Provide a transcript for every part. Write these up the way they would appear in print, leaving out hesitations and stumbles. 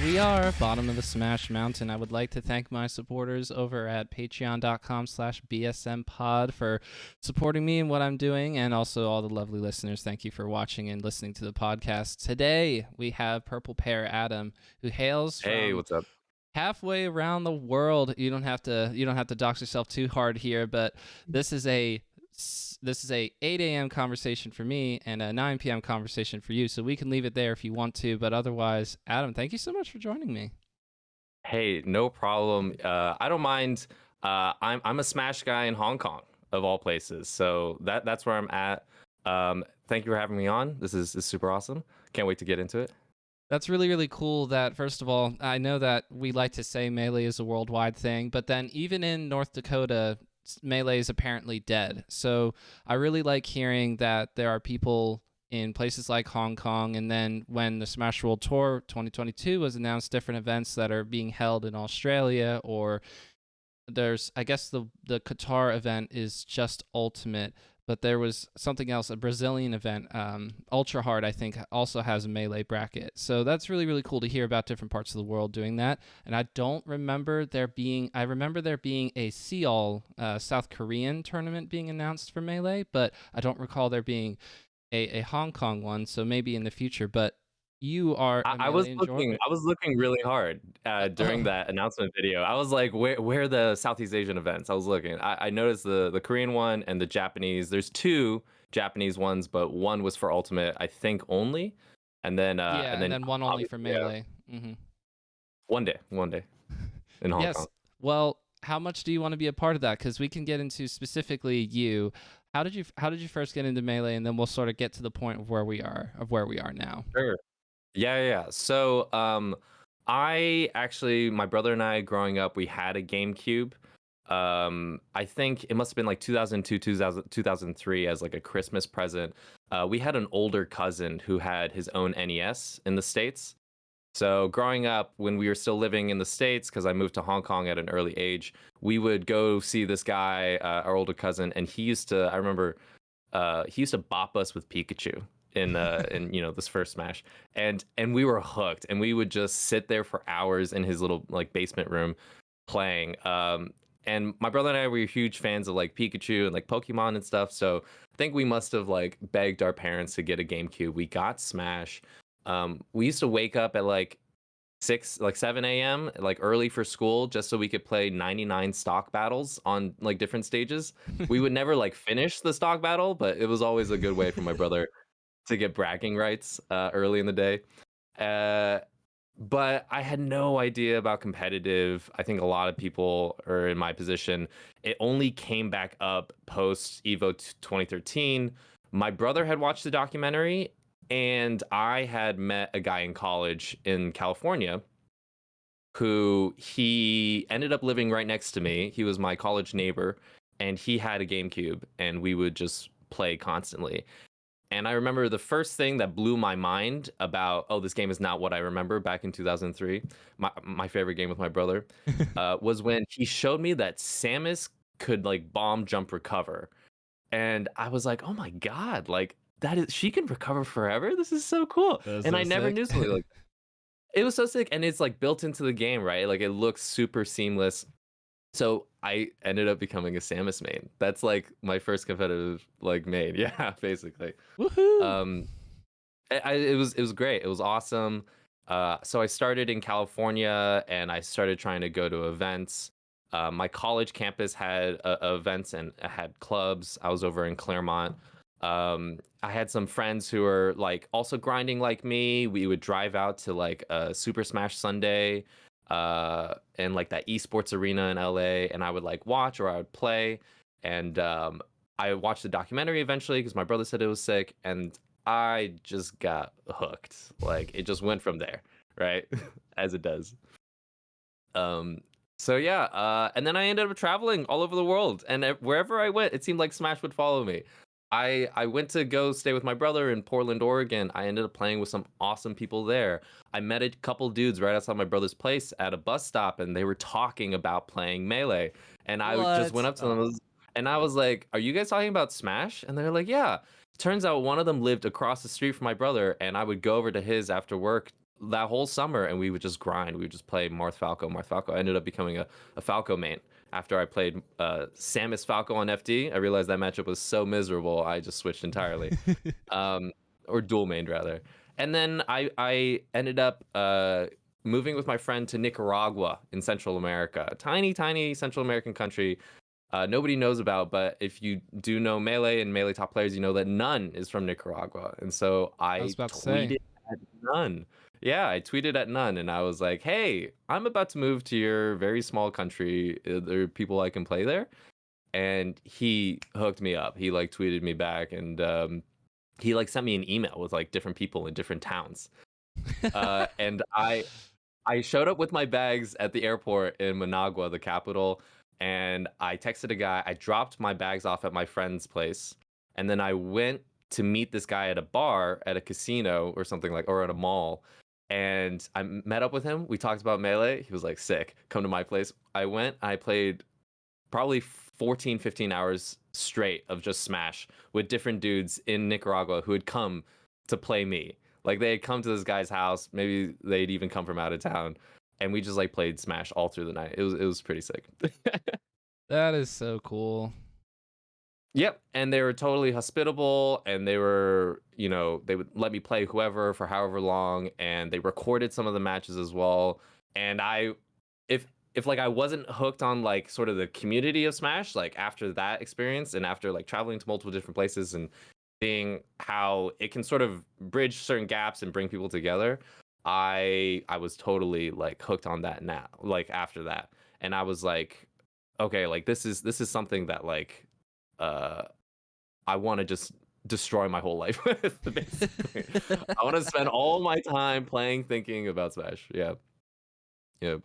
we are, bottom of the Smash Mountain. I would like to thank my supporters over at patreon.com/bsmpod for supporting me and what I'm doing, and also all the lovely listeners. Thank you for watching and listening to the podcast. Today, we have Purple Pear Adam, who hails Hey, from what's up? halfway around the world. You don't have to dox yourself too hard here, but this is a 8 a.m. conversation for me and a 9 p.m. conversation for you, so we can leave it there if you want to. But otherwise, Adam, thank you so much for joining me. Hey, no problem. I don't mind. I'm a Smash guy in Hong Kong of all places, so that's where I'm at. Thank you for having me on. This is super awesome. Can't wait to get into it. That's really, really cool that, first of all, I know that we like to say Melee is a worldwide thing, but then even in North Dakota, Melee is apparently dead. So I really like hearing that there are people in places like Hong Kong, and then when the Smash World Tour 2022 was announced, different events that are being held in Australia, or there's, I guess the Qatar event is just Ultimate, but there was something else, a Brazilian event, Ultra Hard, I think, also has a Melee bracket. So that's really, really cool to hear about different parts of the world doing that. And I remember there being a Seoul, South Korean tournament being announced for Melee, but I don't recall there being a Hong Kong one. So maybe in the future. But you are a I was Melee looking. enjoyer. I was looking really hard during Oh, that announcement video. I was like, where are the Southeast Asian events? I was looking. I noticed the Korean one and the Japanese. There's two Japanese ones, but one was for Ultimate, I think only, yeah, and and then then one only for obviously yeah, Melee. one day in Hong Yes. Kong. Well, how much do you want to be a part of that? Because we can get into specifically you. How did you first get into Melee, and then we'll sort of get to the point of where we are now. Sure. Yeah. So, I actually, my brother and I, growing up, we had a GameCube. I think it must have been like 2002, 2003 as like a Christmas present. We had an older cousin who had his own NES in the States. So growing up, when we were still living in the States, because I moved to Hong Kong at an early age, we would go see this guy, our older cousin, and I remember he used to bop us with Pikachu in this first Smash, and we were hooked, and we would just sit there for hours in his little like basement room playing. And my brother and I were huge fans of like Pikachu and like Pokemon and stuff, so I think we must have like begged our parents to get a GameCube. We got Smash. We used to wake up at like 7 a.m. like early for school just so we could play 99 stock battles on like different stages. We would never like finish the stock battle, but it was always a good way for my brother to get bragging rights early in the day. Uh, but I had no idea about competitive. I think a lot of people are in my position. It only came back up post Evo 2013. My brother had watched the documentary, and I had met a guy in college in California who he ended up living right next to me. He was my college neighbor, and he had a GameCube, and we would just play constantly. And I remember the first thing that blew my mind about, oh, this game is not what I remember back in 2003, my favorite game with my brother, was when he showed me that Samus could like bomb, jump, recover. And I was like, oh my God, like she can recover forever. This is so cool. That's And so I never sick. knew something like it was so sick. And it's like built into the game, right? Like it looks super seamless. So I ended up becoming a Samus main. That's like my first competitive like main. Yeah, basically. Woohoo! Um, it was great. It was awesome. So I started in California and I started trying to go to events. My college campus had events and had clubs. I was over in Claremont. I had some friends who were like also grinding like me. We would drive out to like a Super Smash Sunday, and like that esports arena in LA, and I would like watch or I would play. And I watched the documentary eventually because my brother said it was sick, and I just got hooked. Like it just went from there, right? As it does. Um, so yeah, and then I ended up traveling all over the world, and wherever I went, it seemed like Smash would follow me. I went to go stay with my brother in Portland, Oregon. I ended up playing with some awesome people there. I met a couple dudes right outside my brother's place at a bus stop, and they were talking about playing Melee. And I just went What? up to them, and I was like, "Are you guys talking about Smash?" And they're like, "Yeah." Turns out one of them lived across the street from my brother, and I would go over to his after work that whole summer, and we would just grind. We would just play Marth Falco, Marth Falco. I ended up becoming a Falco main after I played Samus Falco on FD. I realized that matchup was so miserable. I just switched entirely, um, or dual mained rather. And then I ended up moving with my friend to Nicaragua in Central America, a tiny Central American country. Nobody knows about, but if you do know Melee and Melee top players, you know that None is from Nicaragua. And so I was I about to say. tweeted at None. Yeah, I tweeted at None and I was like, hey, I'm about to move to your very small country. Are there people I can play there? And he hooked me up. He like tweeted me back, and he like sent me an email with like different people in different towns. And I showed up with my bags at the airport in Managua, the capital, and I texted a guy. I dropped my bags off at my friend's place, and then I went to meet this guy at a bar, at a casino or something like, or at a mall. And I met up with him. We talked about Melee. He was like, sick, come to my place. I went, I played probably 14, 15 hours straight of just Smash with different dudes in Nicaragua who had come to play me. Like they had come to this guy's house, maybe they'd even come from out of town, and we just like played Smash all through the night. It was pretty sick. That is so cool. Yep, and they were totally hospitable, and they were, they would let me play whoever for however long, and they recorded some of the matches as well. And if like I wasn't hooked on like sort of the community of Smash, like after that experience and after like traveling to multiple different places and seeing how it can sort of bridge certain gaps and bring people together, I was totally like hooked on that now, like after that. And I was like, okay, like this is something that like uh I want to just destroy my whole life with, basically. I want to spend all my time playing, thinking about Smash. Yeah. Yeah.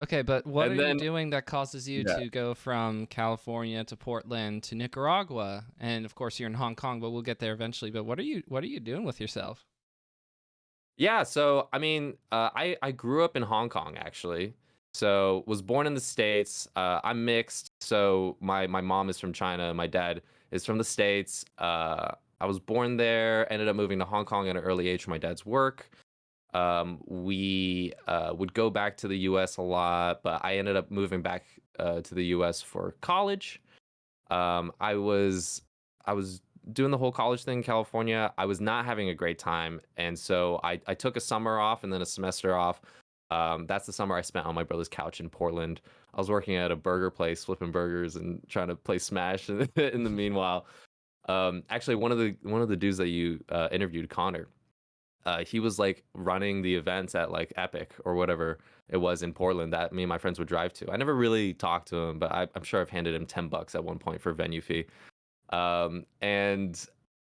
Okay, but what are And you then doing that causes you yeah. to go from California to Portland to Nicaragua? And of course, you're in Hong Kong, but we'll get there eventually. But what are you doing with yourself? Yeah, so I mean, I grew up in Hong Kong actually. So was born in the States. I'm mixed. So my mom is from China. My dad is from the States. I was born there. Ended up moving to Hong Kong at an early age for my dad's work. We would go back to the U.S. a lot, but I ended up moving back to the U.S. for college. I was doing the whole college thing in California. I was not having a great time, and so I took a summer off and then a semester off. That's the summer I spent on my brother's couch in Portland. I was working at a burger place, flipping burgers and trying to play Smash in the meanwhile. Actually, one of the dudes that you interviewed, Connor, he was like running the events at like Epic or whatever it was in Portland that me and my friends would drive to. I never really talked to him, but I'm sure I've handed him $10 at one point for venue fee. And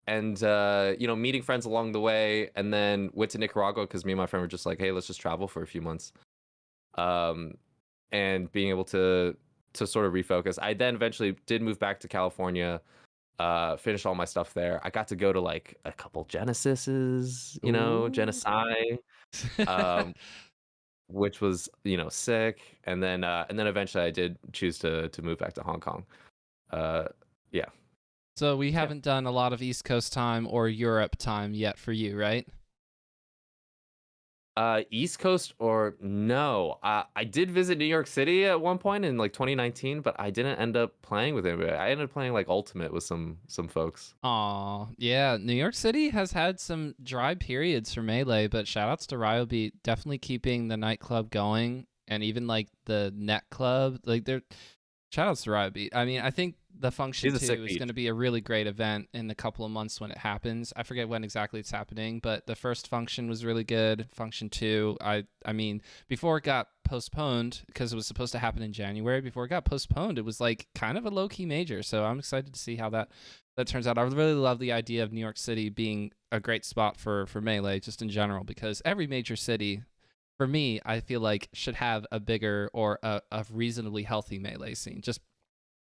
meeting friends along the way, and then went to Nicaragua because me and my friend were just like, hey, let's just travel for a few months. Um, and being able to sort of refocus. I then eventually did move back to California, finished all my stuff there. I got to go to like a couple Genesises, Ooh. Genesi, um, which was sick. And then eventually I did choose to move back to Hong Kong. Uh, yeah, So we yeah. haven't done a lot of East Coast time or Europe time yet for you, right? East Coast or no? I did visit New York City at one point in like 2019, but I didn't end up playing with anybody. I ended up playing like Ultimate with some folks. Aw, yeah. New York City has had some dry periods for Melee, but shout outs to Ryobi definitely keeping the nightclub going and even like the net club. Like they're shout outs to Ryobi. I mean, I think the Function He's a sick 2 is going beach. to be a really great event in a couple of months when it happens. I forget when exactly it's happening, but the first Function was really good. Function 2, I mean, before it got postponed because it was supposed to happen in January, before it got postponed, it was like kind of a low-key major. So I'm excited to see how that turns out. I really love the idea of New York City being a great spot for Melee just in general because every major city for me, I feel like should have a bigger or a reasonably healthy Melee scene just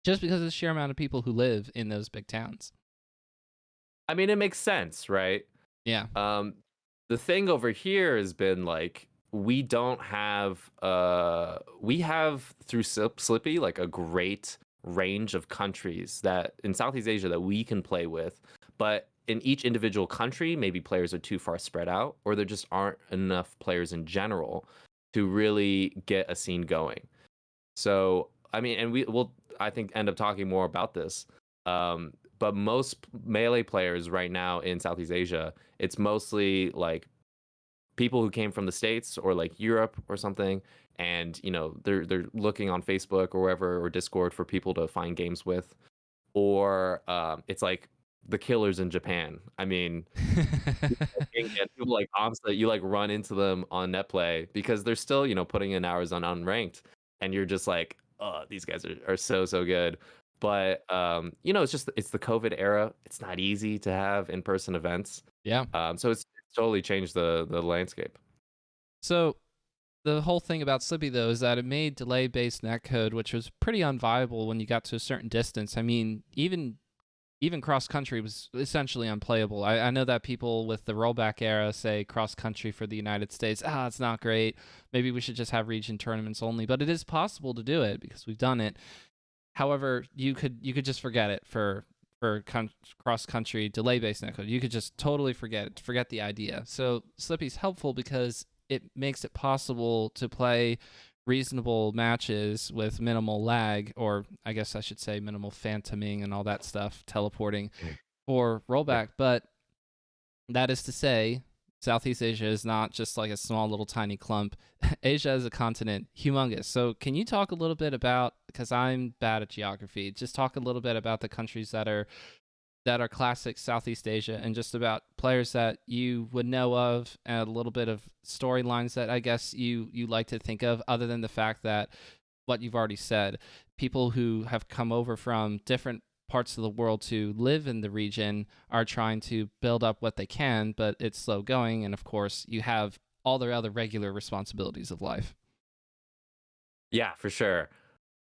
because of the sheer amount of people who live in those big towns. I mean, it makes sense, right? Yeah. Um, the thing over here has been like we have through Slippy like a great range of countries that in Southeast Asia that we can play with, but in each individual country, maybe players are too far spread out, or there just aren't enough players in general to really get a scene going. So, I mean, and we will, I think, end up talking more about this. But most melee players right now in Southeast Asia, it's mostly like people who came from the States or like Europe or something, and they're looking on Facebook or wherever or Discord for people to find games with, or it's like the killers in Japan. I mean, and people like honestly, you like run into them on net play because they're still putting in hours on unranked, and you're just like, oh, these guys are so good. But it's the COVID era. It's not easy to have in-person events. Yeah. So it's totally changed the landscape. So the whole thing about Slippy though is that it made delay-based netcode, which was pretty unviable when you got to a certain distance. I mean, even cross country was essentially unplayable. I know that people with the rollback era say cross country for the United States, it's not great. Maybe we should just have region tournaments only. But it is possible to do it because we've done it. However, you could just forget it for cross country delay based netcode. You could just totally forget the idea. So Slippy's helpful because it makes it possible to play reasonable matches with minimal lag, or I guess I should say minimal phantoming and all that stuff, teleporting or rollback. But that is to say, Southeast Asia is not just like a small little tiny clump. Asia as a continent, humongous. So can you talk a little bit about, because I'm bad at geography, just talk a little bit about the countries that are classic Southeast Asia, and just about players that you would know of, and a little bit of storylines that I guess you like to think of, other than the fact that what you've already said, people who have come over from different parts of the world to live in the region are trying to build up what they can, but it's slow going. And of course, you have all their other regular responsibilities of life. Yeah, for sure.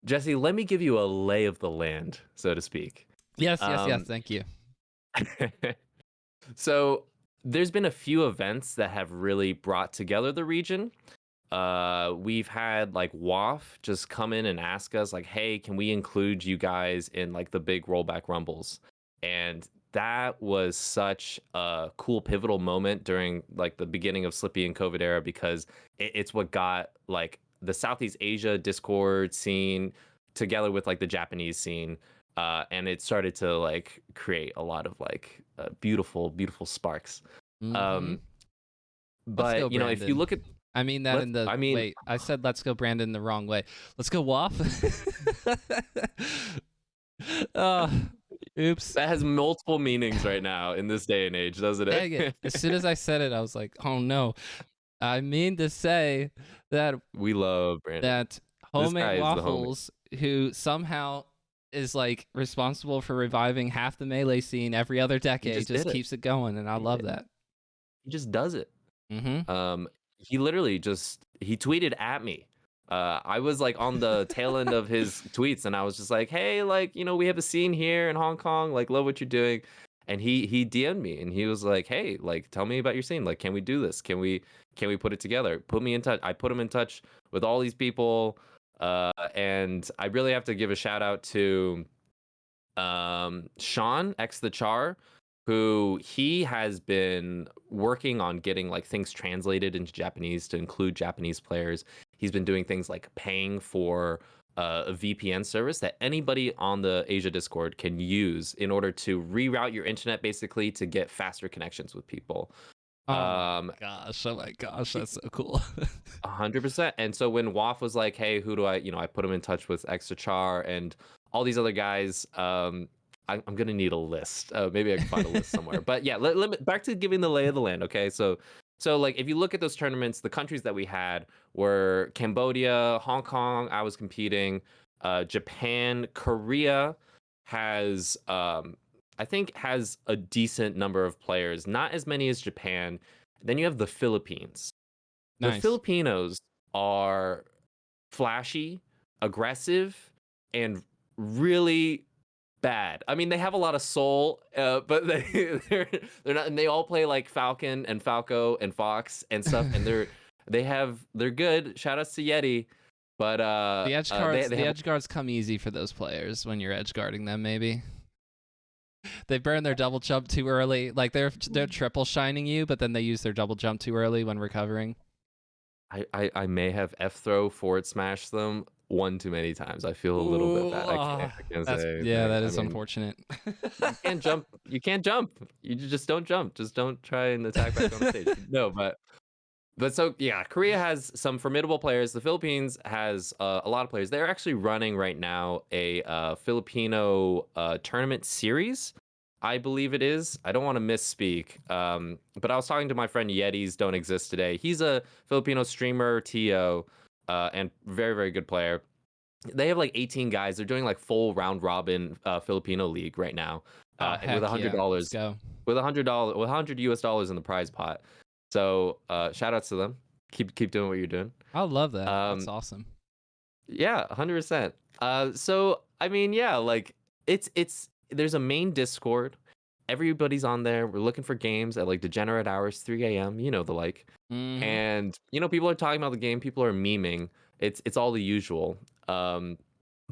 Jesse, let me give you a lay of the land, so to speak. Yes. Thank you. So there's been a few events that have really brought together the region. We've had like WAF just come in and ask us like, hey, can we include you guys in like the big rollback rumbles? And that was such a cool pivotal moment during like the beginning of Slippy and COVID era, because it's what got like the Southeast Asia Discord scene together with like the Japanese scene. And it started to like create a lot of like beautiful sparks. Mm-hmm. Let's go, But if you Brandon. look at I mean that in the wait. I said let's go, Brandon, the wrong way. Let's go, WAF. Oops. that has multiple meanings right now in this day and age, doesn't it? Dang it. As soon as I said it, I was like, oh no. I mean to say that We love Brandon. that Homemade Waffles, who somehow is like responsible for reviving half the melee scene every other decade, just keeps it going, and I love that. He just does it. Mm-hmm. He literally he tweeted at me. I was like on the tail end of his tweets, and I was just like, hey, like, we have a scene here in Hong Kong, like, love what you're doing. And he DM'd me, and he was like, hey, like, tell me about your scene. Like, can we do this? Can we put it together? Put me in touch. I put him in touch with all these people. And I really have to give a shout out to Sean X the Char, who he has been working on getting like things translated into Japanese to include Japanese players. He's been doing things like paying for a VPN service that anybody on the Asia Discord can use in order to reroute your internet, basically, to get faster connections with people. Oh my gosh, that's so cool. 100%. And so when WAF was like, hey, who do I put him in touch with Extra Char and all these other guys. I'm gonna need a list. Maybe I can find a list somewhere. But yeah, back to giving the lay of the land. Okay, so like if you look at those tournaments, the countries that we had were Cambodia, Hong Kong. I was competing. Japan, Korea has I think has a decent number of players, not as many as Japan. Then you have the Philippines. Nice. The Filipinos are flashy, aggressive, and really bad. I mean, they have a lot of soul, but they're not. And they all play like Falcon and Falco and Fox and stuff, and they're good. Shout outs to Yeti, but the edge guards come easy for those players when you're edge guarding them, maybe. They burn their double jump too early. Like they're triple shining you, but then they use their double jump too early when recovering. I may have F throw forward smash them one too many times. I feel a little bit Ooh, bad. I can't that's say yeah, anything. that I is mean, unfortunate. you can't jump. You can't jump. You just don't jump. Just don't try and attack back on the stage. No, but so yeah, Korea has some formidable players. The Philippines has a lot of players. They're actually running right now a Filipino tournament series. I believe it is. I don't want to misspeak. But I was talking to my friend Yetis Don't Exist today. He's a Filipino streamer, TO, and very, very good player. They have like 18 guys. They're doing like full round robin Filipino league right now, Oh with heck yeah, let's $100, go. with $100, with $100 in the prize pot. So shout outs to them. Keep doing what you're doing. I love that. That's Um, awesome. yeah, 100%. So I mean, yeah, like it's there's a main Discord. Everybody's on there. We're looking for games at like degenerate hours, 3 a.m. You know the like. Mm-hmm. And people are talking about the game. People are memeing. It's all the usual. Um,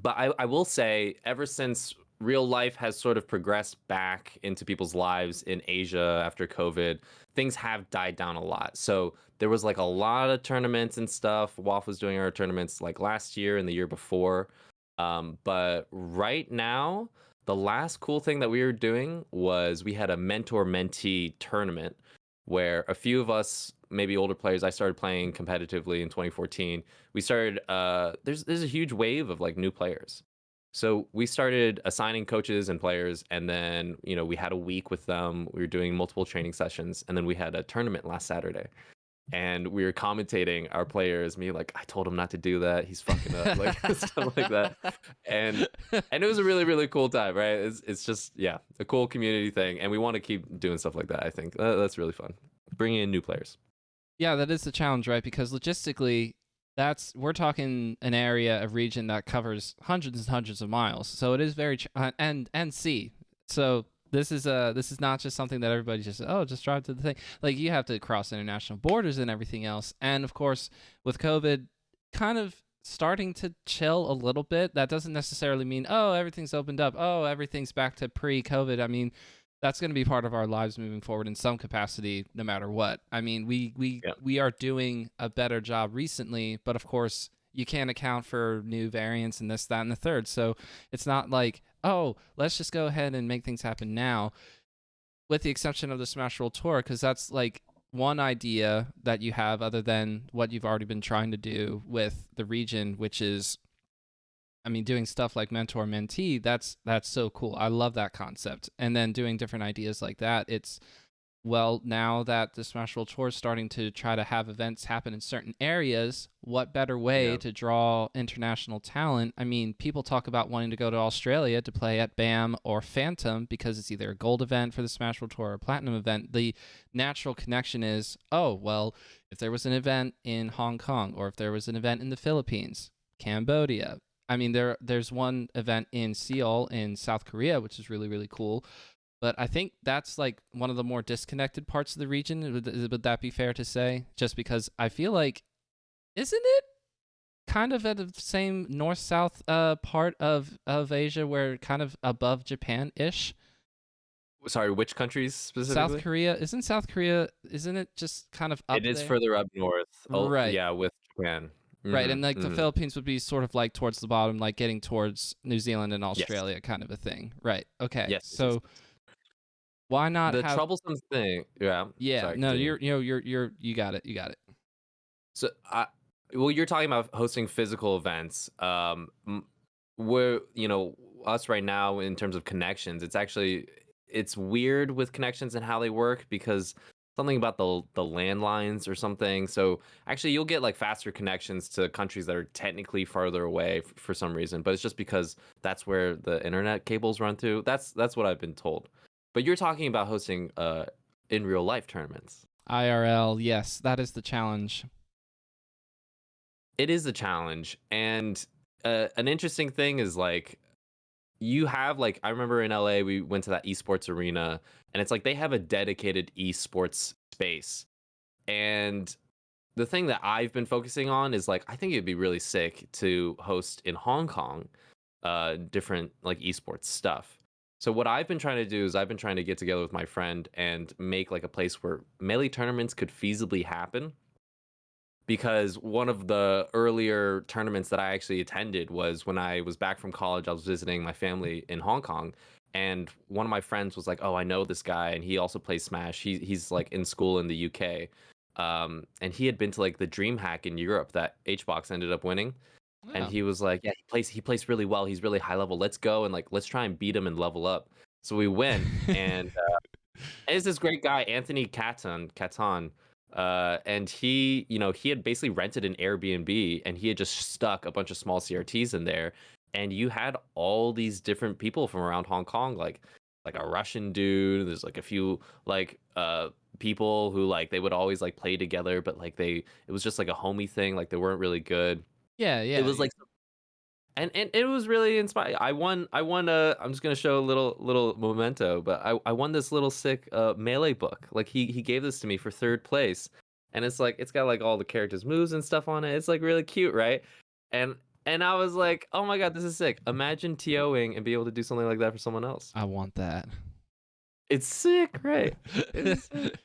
but I will say, ever since real life has sort of progressed back into people's lives in Asia after COVID, things have died down a lot. So there was like a lot of tournaments and stuff. WAF was doing our tournaments like last year and the year before. But right now, the last cool thing that we were doing was we had a mentor mentee tournament where a few of us, maybe older players, I started playing competitively in 2014. We started there's a huge wave of like new players. So we started assigning coaches and players, and then we had a week with them. We were doing multiple training sessions, and then we had a tournament last Saturday. And we were commentating our players, me like, I told him not to do that. He's fucking up, like stuff like that. And it was a really, really cool time, right? It's just, yeah, a cool community thing. And we want to keep doing stuff like that, I think. That's really fun. Bringing in new players. Yeah, that is the challenge, right? Because logistically, we're talking an area of region that covers hundreds and hundreds of miles. So it is very and sea. So this is not just something that everybody just drive to the thing. Like you have to cross international borders and everything else. And of course, with COVID kind of starting to chill a little bit, that doesn't necessarily mean everything's opened up. Oh, everything's back to pre-COVID. I mean, that's going to be part of our lives moving forward in some capacity, no matter what. I mean, Yeah. we are doing a better job recently, but of course, you can't account for new variants and this, that, and the third. So it's not like, let's just go ahead and make things happen now, with the exception of the Smash Roll Tour, because that's like one idea that you have other than what you've already been trying to do with the region, which is, I mean, doing stuff like mentor mentee, that's so cool. I love that concept. And then doing different ideas like that, it's, well, now that the Smash Roll Tour is starting to try to have events happen in certain areas, what better way Yeah. to draw international talent? I mean, people talk about wanting to go to Australia to play at BAM or Phantom because it's either a gold event for the Smash Roll Tour or a platinum event. The natural connection is, well, if there was an event in Hong Kong or if there was an event in the Philippines, Cambodia. I mean, there's one event in Seoul in South Korea, which is really, really cool. But I think that's like one of the more disconnected parts of the region. Would that be fair to say? Just because I feel like, isn't it kind of at the same north-south part of Asia where kind of above Japan-ish? Sorry, which countries South specifically? Korea, isn't it just kind of up It is there? further up north. Oh, Right. yeah, with Japan. Right, and like the Mm-hmm. Philippines would be sort of like towards the bottom, like getting towards New Zealand and Yes. Australia kind of a thing. Right. Okay. Yes. So why not The have troublesome thing, yeah. yeah, Sorry, no, continue. you got it. You got it. So, well, you're talking about hosting physical events. We're, us right now in terms of connections, it's weird with connections and how they work because something about the landlines or something. So actually, you'll get like faster connections to countries that are technically farther away for some reason, but it's just because that's where the internet cables run through. That's what I've been told. But you're talking about hosting in real life tournaments. IRL, yes, that is the challenge. It is a challenge, and an interesting thing is like you have like I remember in LA we went to that esports arena, and it's like they have a dedicated esports space. And the thing that I've been focusing on is like I think it'd be really sick to host in Hong Kong different like esports stuff. So what I've been trying to do is I've been trying to get together with my friend and make like a place where melee tournaments could feasibly happen, because one of the earlier tournaments that I actually attended was when I was back from college. I was visiting my family in Hong Kong, and one of my friends was like, "Oh, I know this guy, and he also plays Smash. He's like in school in the UK, and he had been to like the DreamHack in Europe that HBox ended up winning." And Yeah. he was like, "Yeah, he plays really well. He's really high level. Let's go and like let's try and beat him and level up." So we went, and it's this great guy, Anthony Caton, and he had basically rented an Airbnb, and he had just stuck a bunch of small CRTs in there, and you had all these different people from around Hong Kong, like a Russian dude. There's like a few like people who like they would always like play together, but like it was just like a homie thing. Like they weren't really good. Yeah, It yeah. was like and it was really inspiring. I won I'm just gonna show a little memento, but I won this little sick melee book. Like he gave this to me for third place. And it's like it's got like all the characters' moves and stuff on it. It's like really cute, right? And and I was like, oh my god, this is sick. Imagine TOing and be able to do something like that for someone else. I want that. It's sick, right? It is sick.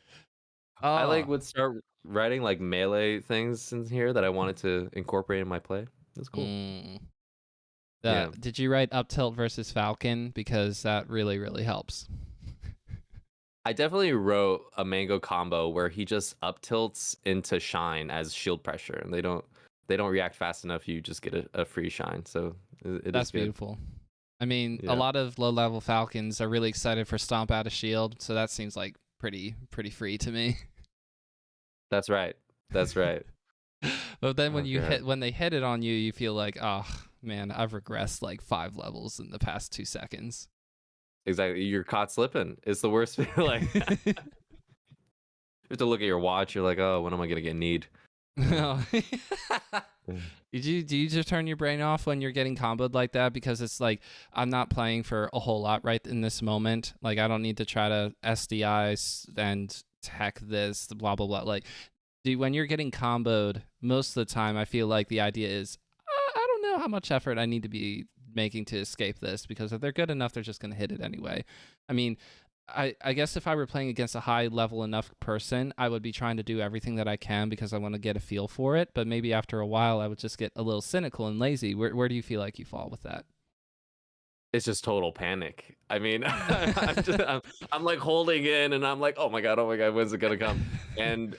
I like Oh. would start writing like melee things in here that I wanted to incorporate in my play. That's cool. Mm. Yeah. Did you write up tilt versus Falcon? Because that really, really helps. I definitely wrote a mango combo where he just up tilts into shine as shield pressure, and they don't react fast enough. You just get a free shine, so it is That's good. beautiful. I mean, a Yeah, lot of low level Falcons are really excited for Stomp Out of Shield, so that seems like pretty free to me. that's right. That's right. But then Oh god, when they hit it on you, you feel like, oh man, I've regressed like 5 levels in the past 2 seconds. exactly. You're caught slipping. It's the worst feeling. You have to look at your watch. You're like, oh, when am I gonna get need? Yeah. Oh. Yeah. Do you just turn your brain off when you're getting comboed like that? Because it's like I'm not playing for a whole lot right in this moment. Like I don't need to try to SDI and tech this blah blah blah. Like when you're getting comboed, most of the time I feel like the idea is I don't know how much effort I need to be making to escape this, because if they're good enough, they're just gonna hit it anyway. I mean, I guess if I were playing against a high level enough person, I would be trying to do everything that I can because I want to get a feel for it. But maybe after a while, I would just get a little cynical and lazy. Where do you feel like you fall with that? It's just total panic. I mean, I'm like holding in, and I'm like, oh my god, when's it gonna come? And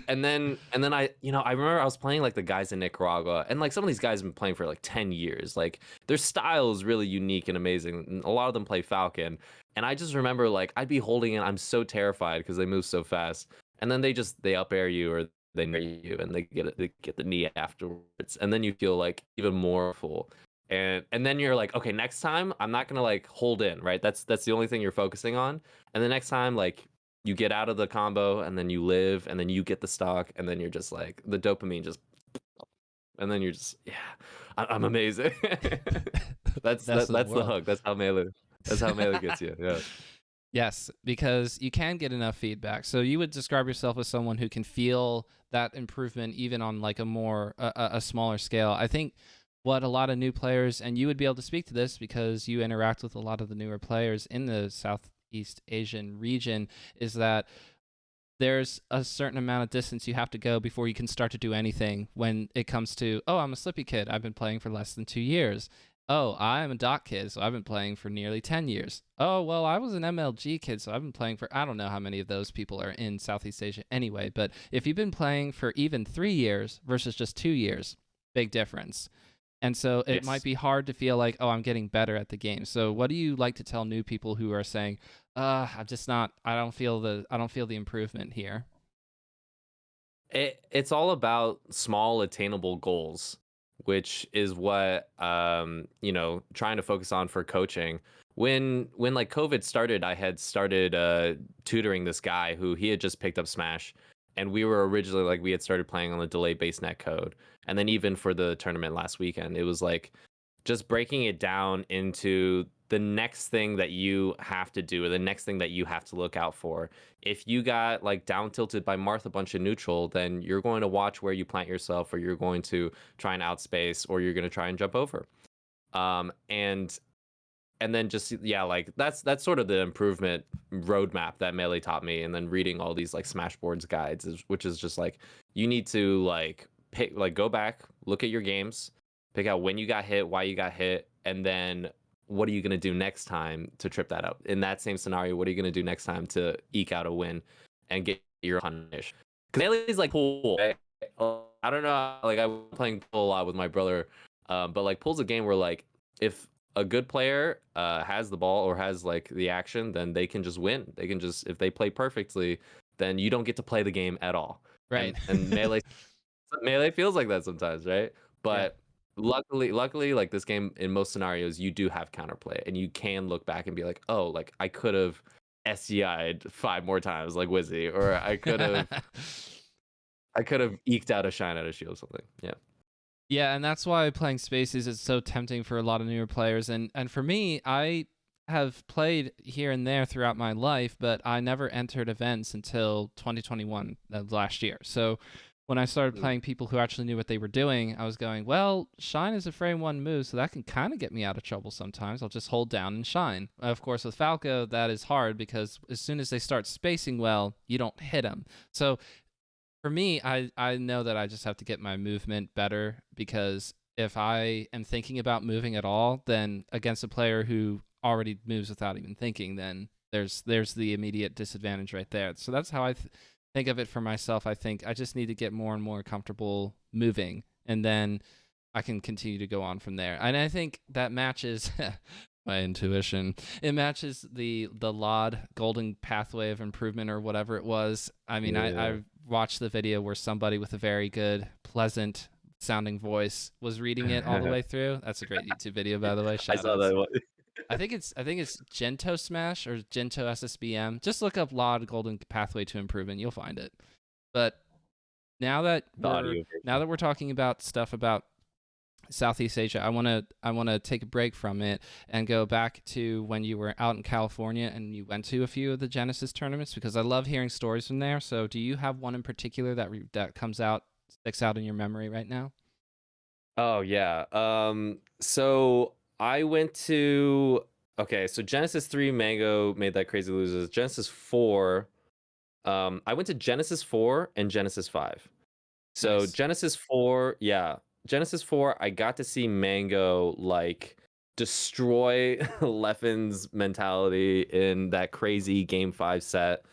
and then I remember I was playing like the guys in Nicaragua, and like some of these guys have been playing for like 10 years. Like their style is really unique and amazing. And a lot of them play Falcon. And I just remember like I'd be holding it, I'm so terrified because they move so fast. And then they up air you, or they nair you, and they get the knee afterwards. And then you feel like even more full. And then you're like, okay, next time I'm not gonna like hold in, right? That's the only thing you're focusing on. And the next time, like you get out of the combo, and then you live, and then you get the stock, and then you're just like the dopamine just, and then you're just, yeah, I'm amazing. Best of the That's the world. hook. That's how melee gets you. Yeah. Yes, because you can get enough feedback. So you would describe yourself as someone who can feel that improvement even on like a more a smaller scale. I think what a lot of new players, and you would be able to speak to this because you interact with a lot of the newer players in the Southeast Asian region, is that there's a certain amount of distance you have to go before you can start to do anything when it comes to, oh, I'm a Slippy kid. I've been playing for less than 2 years. Oh, I'm a Dot kid, so I've been playing for nearly 10 years. Oh, well, I was an MLG kid, so I've been playing for, I don't know how many of those people are in Southeast Asia anyway, but if you've been playing for even 3 years versus just 2 years, big difference. And so it might Yes. be hard to feel like, oh, I'm getting better at the game. So what do you like to tell new people who are saying, I'm just not, I don't feel the improvement here. It's all about small attainable goals, which is what trying to focus on for coaching. When like COVID started, I had started tutoring this guy who he had just picked up Smash, and we were originally like we had started playing on the delay based net code. And then even for the tournament last weekend, it was like just breaking it down into the next thing that you have to do, or the next thing that you have to look out for. If you got like down tilted by Marth a bunch of neutral, then you're going to watch where you plant yourself, or you're going to try and outspace, or you're going to try and jump over. And and then just yeah, like that's sort of the improvement roadmap that Melee taught me. And then reading all these like Smashboards guides, which is just like you need to like pick, like go back, look at your games, pick out when you got hit, why you got hit, and then what are you gonna do next time to trip that up? In that same scenario, what are you gonna do next time to eke out a win and get your punish? Because Melee's like pool. Right? I don't know. Like I was playing pool a lot with my brother, but like pool's a game where like if a good player has the ball or has like the action, then they can just win. They can just, if they play perfectly, then you don't get to play the game at all. Right. And melee feels like that sometimes, right? Yeah. But luckily, like this game in most scenarios, you do have counterplay, and you can look back and be like, oh, like I could have SCI'd 5 more times like Wizzy, or I could have eked out a shine out of shield or something. Yeah. Yeah, and that's why playing Spaces is so tempting for a lot of newer players. And for me, I have played here and there throughout my life, but I never entered events until 2021, last year. So when I started Mm. playing people who actually knew what they were doing, I was going, well, Shine is a frame one move, so that can kind of get me out of trouble sometimes. I'll just hold down and Shine. Of course, with Falco, that is hard because as soon as they start spacing well, you don't hit them. So for me, I know that I just have to get my movement better, because if I am thinking about moving at all, then against a player who already moves without even thinking, then there's the immediate disadvantage right there. So that's how I think of it for myself. I think I just need to get more and more comfortable moving, and then I can continue to go on from there. And I think that matches my intuition. It matches the LOD golden pathway of improvement or whatever it was. I mean, Yeah. I watched the video where somebody with a very good, pleasant sounding voice was reading it all the way through. That's a great YouTube video, by the way. I Shout saw outs. that one. I think it's Gento Smash or Gento SSBM. Just look up LOD golden pathway to improvement. You'll find it. But now that The we're audio version. now that we're talking about stuff about Southeast Asia, I want to take a break from it and go back to when you were out in California and you went to a few of the Genesis tournaments, because I love hearing stories from there. So, do you have one in particular that comes out, sticks out in your memory right now? Oh yeah. So I went to, okay, so Genesis 3 Mango made that crazy loses. Genesis 4, I went to Genesis 4 and Genesis 5. So Nice. Genesis 4, yeah. Genesis 4, I got to see Mango like destroy Leffen's mentality in that crazy game 5 set.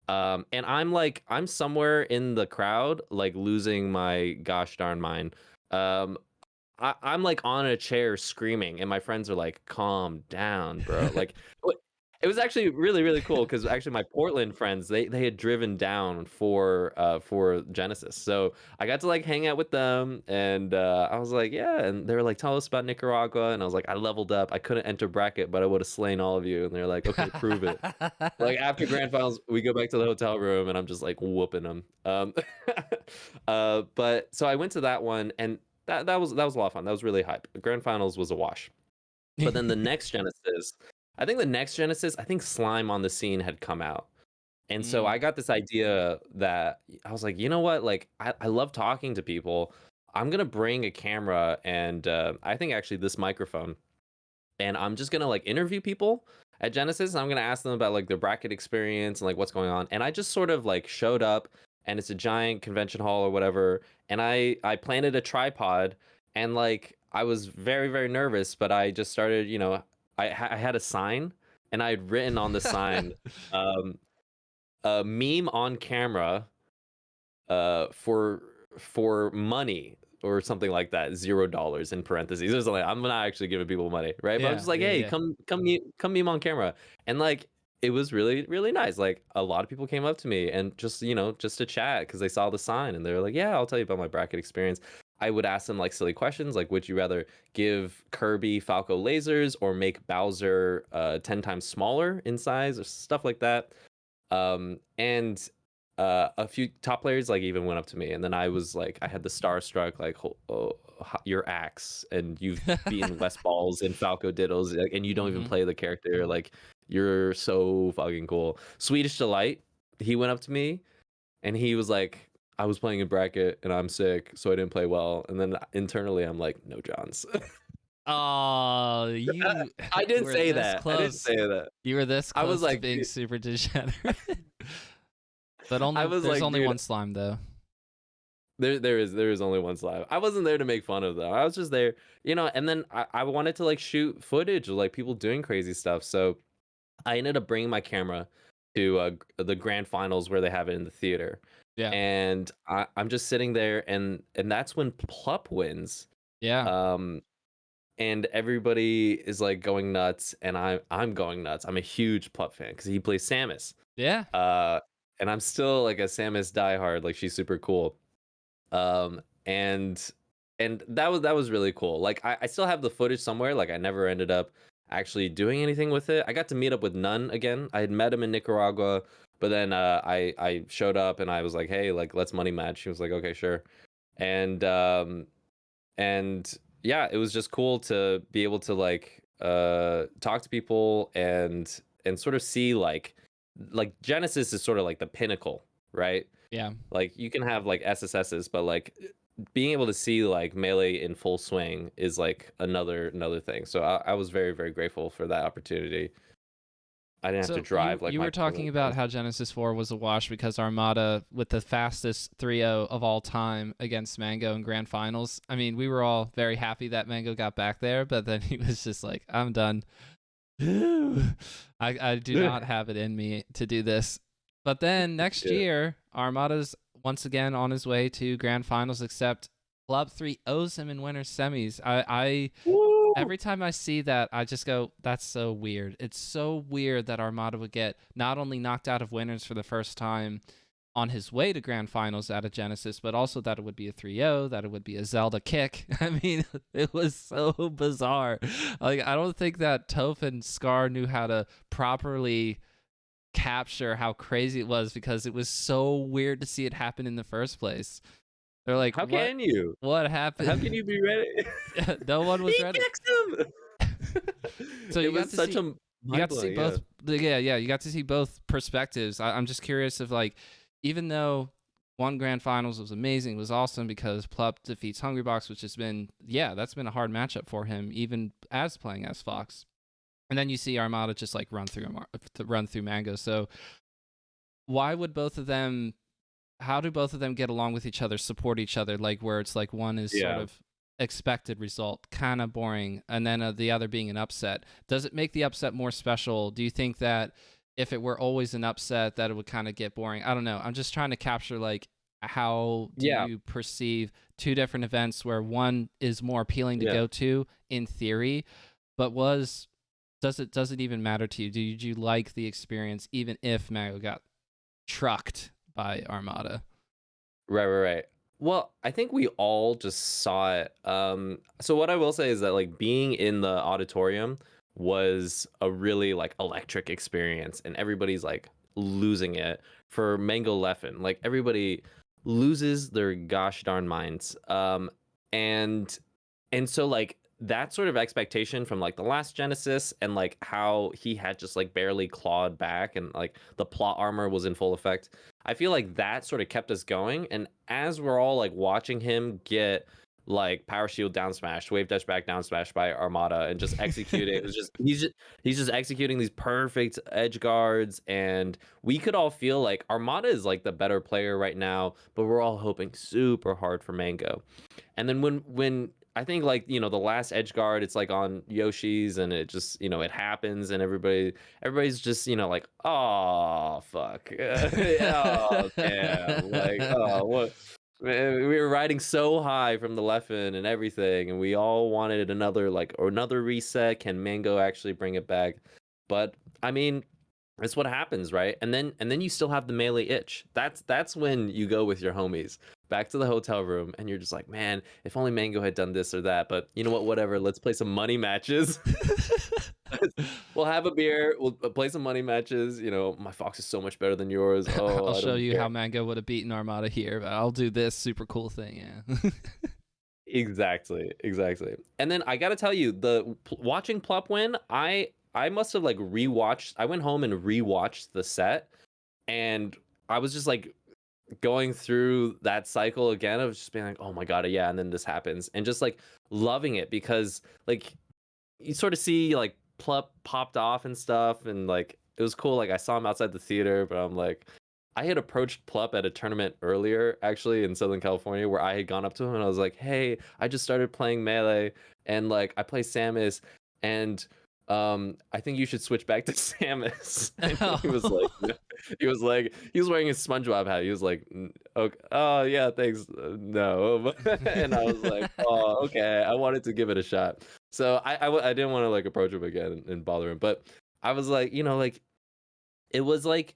And I'm somewhere in the crowd, like losing my gosh darn mind. Um, I'm like on a chair screaming, and my friends are like, "Calm down, bro." Like, it was actually really really cool because actually my Portland friends, they had driven down for Genesis, so I got to like hang out with them, and I was like, yeah, and they were like, "Tell us about Nicaragua," and I was like, "I leveled up. I couldn't enter bracket, but I would have slain all of you," and they're like, "Okay, prove it." Like after grand finals, we go back to the hotel room, and I'm just like whooping them. But so I went to that one, and that was a lot of fun. That was really hype. The grand finals was a wash. But then the next Genesis, I think Slime on the Scene had come out. And so I Mm. got this idea that I was like, you know what? Like I love talking to people. I'm gonna bring a camera and I think actually this microphone, and I'm just gonna like interview people at Genesis. And I'm gonna ask them about like their bracket experience and like what's going on. And I just sort of like showed up, and it's a giant convention hall or whatever. And I planted a tripod, and like I was very very nervous, but I just started. I had a sign, and I had written on the sign, um, a meme on camera, for money or something like that, $0 in parentheses or something. I'm not actually giving people money, right? But I'm Yeah, just like, yeah, hey, yeah. come meme on camera, and like it was really really nice. Like a lot of people came up to me and just to chat because they saw the sign, and they were like, yeah, I'll tell you about my bracket experience. I would ask them like silly questions like, would you rather give Kirby Falco lasers or make Bowser 10 times smaller in size or stuff like that. And a few top players like even went up to me, and then I was like, I had the starstruck like, oh, your axe, and you've beaten West Balls and Falco Diddles, like, and you don't even Mm-hmm. play the character, like you're so fucking cool. Swedish Delight, he went up to me, and he was like, I was playing in bracket and I'm sick, so I didn't play well. And then internally I'm like, no Johns. Oh, Uh, you I you didn't were say this that. I didn't close. say that. You were this I was close to like, being dude, super degenerate. But I only was there's like, only dude, one slime though. there is only one slide. I wasn't there to make fun of them. I was just there, and then I wanted to like shoot footage of like people doing crazy stuff. So I ended up bringing my camera to the grand finals where they have it in the theater, Yeah. and I'm just sitting there, and that's when Plup wins. Yeah. Um, and everybody is like going nuts, and I'm going nuts. I'm a huge Plup fan because he plays Samus. Yeah. Uh, and I'm still like a Samus diehard. Like she's super cool. And that was really cool. Like I still have the footage somewhere. Like I never ended up actually doing anything with it. I got to meet up with Nunn again. I had met him in Nicaragua, but then I showed up and I was like, hey, like let's money match. He was like, okay, sure. And and yeah, it was just cool to be able to like talk to people and sort of see like Genesis is sort of like the pinnacle, right? Yeah. Like you can have like SSSs, but like being able to see like Melee in full swing is like another thing. So I was very, very grateful for that opportunity. I didn't have to So you drive like you my were talking about family. how Genesis 4 was a wash because Armada with the fastest 3-0 of all time against Mango in grand finals. I mean, we were all very happy that Mango got back there, but then he was just like, I'm done. I do not have it in me to do this. But then next Yeah. year, Armada's once again on his way to grand finals, except Club 3 owes him in winners semis. I Woo! every time I see that, I just go, that's so weird. It's so weird that Armada would get not only knocked out of winners for the first time on his way to grand finals out of Genesis, but also that it would be a 3-0, that it would be a Zelda kick. I mean, it was so bizarre. Like, I don't think that Toph and Scar knew how to properly capture how crazy it was because it was so weird to see it happen in the first place. They're like, How can you? what How can happened? you be ready? No one was He ready. kicks him. So It you got was to such see a you mind got to see blowing, yeah. both yeah, you got to see both perspectives. I'm just curious if like even though one grand finals was amazing, was awesome because Plup defeats Hungrybox, which has been that's been a hard matchup for him even as playing as Fox. And then you see Armada just like run through Mango. So why would both of them how do both of them get along with each other, support each other, like where it's like one is sort Yeah. of expected result, kind of boring, and then the other being an upset? Does it make the upset more special? Do you think that if it were always an upset, that it would kind of get boring? I don't know. I'm just trying to capture like how do Yeah. you perceive two different events where one is more appealing to Yeah. go to in theory, but does it even matter to you? Did you like the experience even if Mago got trucked by Armada? Right. Well, I think we all just saw it. So what I will say is that like being in the auditorium was a really like electric experience, and everybody's like losing it for Mango Leffen. Like everybody loses their gosh darn minds. And and so like that sort of expectation from like the last Genesis and like how he had just like barely clawed back and like the plot armor was in full effect. I feel like that sort of kept us going. And as we're all like watching him get like power shield down smash, wave dash back down smash by Armada and just executing, it was just he's just executing these perfect edge guards, and we could all feel like Armada is like the better player right now, but we're all hoping super hard for Mango. And then when I think like the last edge guard, it's like on Yoshi's, and it just it happens, and everybody's just like, oh fuck, oh damn, like oh what. Man, we were riding so high from the Leffen and everything, and we all wanted another reset. Can Mango actually bring it back? But I mean, that's what happens, right? And then you still have the melee itch. That's when you go with your homies back to the hotel room, and you're just like, man, if only Mango had done this or that. But you know what? Whatever. Let's play some money matches. We'll have a beer. We'll play some money matches. My Fox is so much better than yours. I'll Oh, I show don't you care. how Mango would have beaten Armada here, but I'll do this super cool thing. Yeah. Exactly. And then I gotta tell you, watching Plop win, I must have like rewatched. I went home and rewatched the set, and I was just like going through that cycle again of just being like, oh my god, yeah, and then this happens, and just like loving it because like you sort of see like Plup popped off and stuff, and like it was cool. Like I saw him outside the theater, but I'm like, I had approached Plup at a tournament earlier, actually in Southern California, where I had gone up to him and I was like, "Hey, I just started playing Melee, and like I play Samus, and I think you should switch back to Samus." And he was like, no. He was like, he was wearing his SpongeBob hat. He was like, "Okay, oh yeah, thanks, no." And I was like, "Oh, okay." I wanted to give it a shot, so I didn't want to like approach him again and bother him, but I was like, like it was like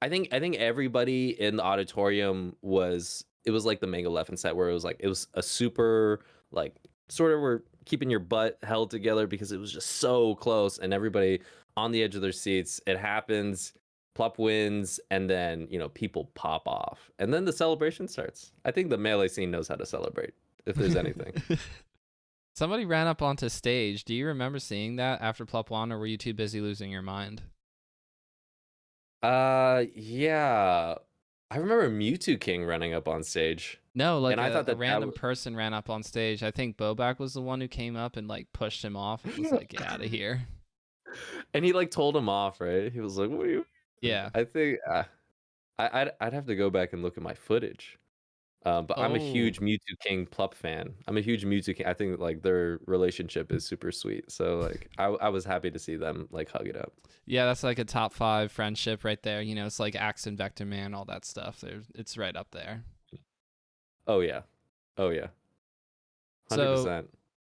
I think everybody in the auditorium was it was like the Mango Leffen set where it was a super like sort of were keeping your butt held together because it was just so close and everybody on the edge of their seats. It happens, Plup wins, and then people pop off, and then the celebration starts. I think the Melee scene knows how to celebrate if there's anything. Somebody ran up onto stage. Do you remember seeing that after Plup won, or were you too busy losing your mind? Yeah. I remember Mewtwo King running up on stage. No, like And I thought a that random person ran up on stage. I think Bobak was the one who came up and like pushed him off and was like, "Get out of here." and he like told him off, right? He was like, "What are you?" Yeah. I think I'd have to go back and look at my footage. But I'm a Oh, huge Mewtwo King Plup fan. I'm a huge Mewtwo King. I think like their relationship is super sweet. So like I was happy to see them like hug it up. yeah, that's like a top 5 friendship right there. It's like Axe and Vector Man, all that stuff. It's right up there. Oh yeah. Oh yeah. So 100%.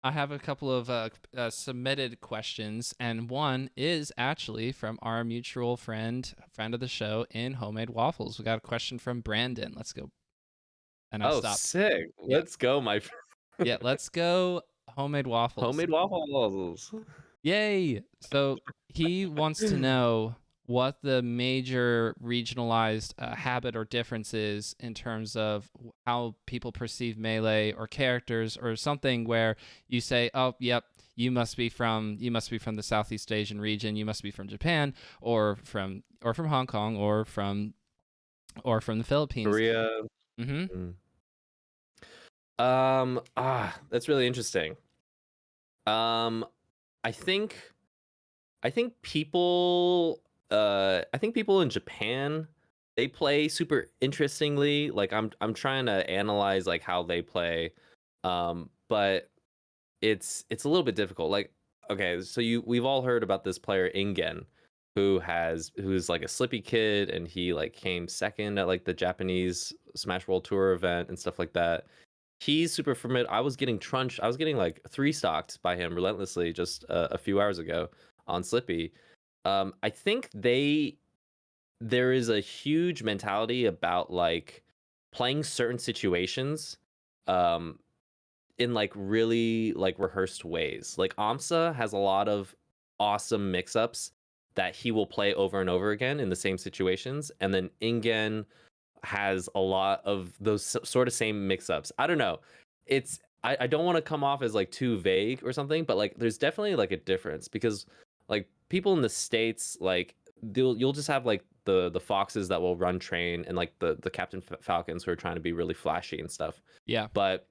I have a couple of submitted questions, and one is actually from our mutual friend of the show in Homemade Waffles. We got a question from Brandon. Let's go. And I Oh, stopped. sick. Yep. Let's go, my friend. Yeah, let's go Homemade Waffles. Homemade waffles. Yay! So he wants to know what the major regionalized habit or difference is in terms of how people perceive melee or characters or something where you say, "Oh, yep, you must be from the Southeast Asian region, you must be from Japan or from Hong Kong or from the Philippines." Korea. Mhm. Mm. That's really interesting. Um, I think I think people in Japan, they play super interestingly. Like I'm trying to analyze like how they play. But it's a little bit difficult. Like, okay, so we've all heard about this player Ingen, who's like a Slippy kid, and he like came second at like the Japanese Smash World Tour event and stuff like that. He's super familiar. I was getting trunched. I was getting like three stocked by him relentlessly just a few hours ago on Slippy. I think there is a huge mentality about like playing certain situations um in like really like rehearsed ways. Like Amsa has a lot of awesome mix-ups that he will play over and over again in the same situations, and then Ingen has a lot of those sort of same mix-ups. I don't know. I don't want to come off as like too vague or something, but like there's definitely like a difference because like people in the States, like you'll just have like the foxes that will run train and like the Captain Falcons who are trying to be really flashy and stuff. Yeah. But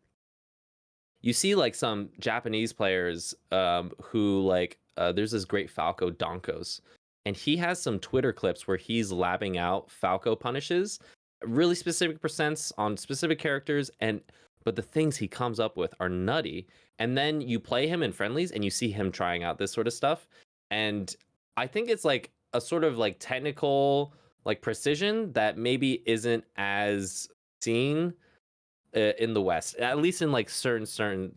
you see like some Japanese players who like there's this great Falco Donkos, and he has some Twitter clips where he's labbing out Falco punishes, really specific percents on specific characters, and but the things he comes up with are nutty. And then you play him in friendlies and you see him trying out this sort of stuff, and I think it's like a sort of like technical like precision that maybe isn't as seen in the West, at least in like certain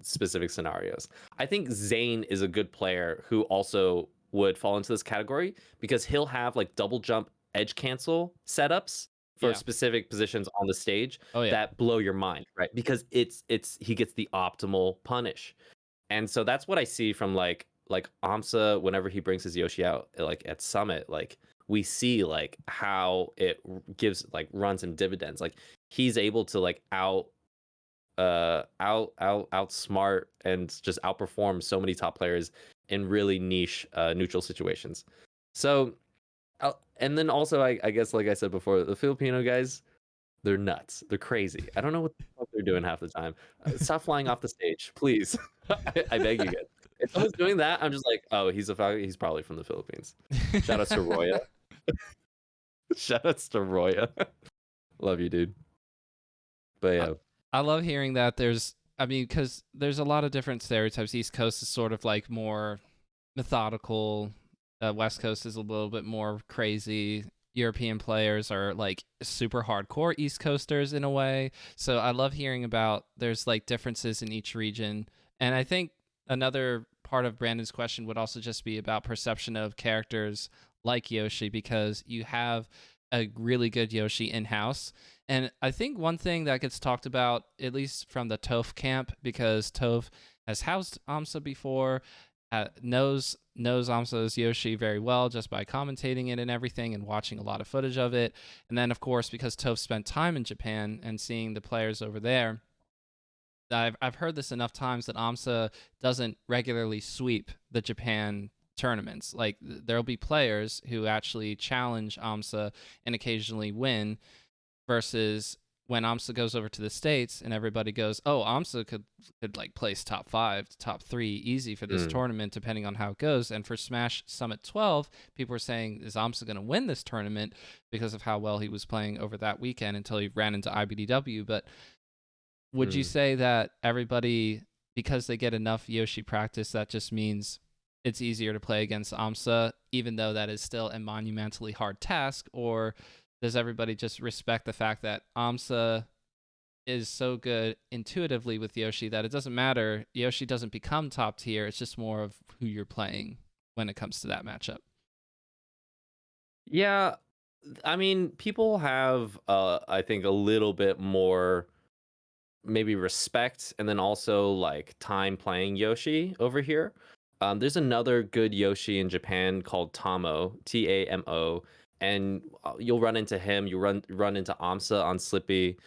specific scenarios. I think Zane is a good player who also would fall into this category because he'll have like double jump edge cancel setups for Yeah. specific positions on the stage Oh yeah. that blow your mind, right? Because it's he gets the optimal punish. And so that's what I see from like Amsa whenever he brings his Yoshi out like at Summit, like we see like how it gives like runs and dividends. Like he's able to like outsmart and just outperform so many top players in really niche neutral situations. So and then also I guess like I said before, the Filipino guys, They're nuts. They're crazy. I don't know what the fuck they're doing half the time. Stop flying off the stage, please. I beg you guys. If someone's doing that, I'm just like, oh, he's probably from the Philippines. Shout out to Roya. Shout outs to Roya. Love you, dude. But I, yeah. I love hearing that. I mean, because there's a lot of different stereotypes. East Coast is sort of like more methodical. West Coast is a little bit more crazy. European players are like super hardcore East Coasters in a way. So I love hearing about there's like differences in each region. And I think another part of Brandon's question would also just be about perception of characters like Yoshi, because you have a really good Yoshi in house. And I think one thing that gets talked about, at least from the Toph camp, because Toph has housed Amsa before, knows Amsa's Yoshi very well just by commentating it and everything and watching a lot of footage of it. And then, of course, because Toph spent time in Japan and seeing the players over there, I've heard this enough times that Amsa doesn't regularly sweep the Japan tournaments. Like, there'll be players who actually challenge Amsa and occasionally win, versus when Amsa goes over to the States and everybody goes, oh, Amsa could like place top 5, top 3 easy for this tournament, depending on how it goes. And for Smash Summit 12, people were saying, is Amsa going to win this tournament because of how well he was playing over that weekend until he ran into IBDW. But would you say that everybody, because they get enough Yoshi practice, that just means it's easier to play against Amsa, even though that is still a monumentally hard task? Or does everybody just respect the fact that Amsa is so good intuitively with Yoshi that it doesn't matter? Yoshi doesn't become top tier. It's just more of who you're playing when it comes to that matchup. Yeah, I mean, people have, I think, a little bit more maybe respect and then also like time playing Yoshi over here. There's another good Yoshi in Japan called Tamo, Tamo, and you'll run into him. You run into Amsa on Slippy.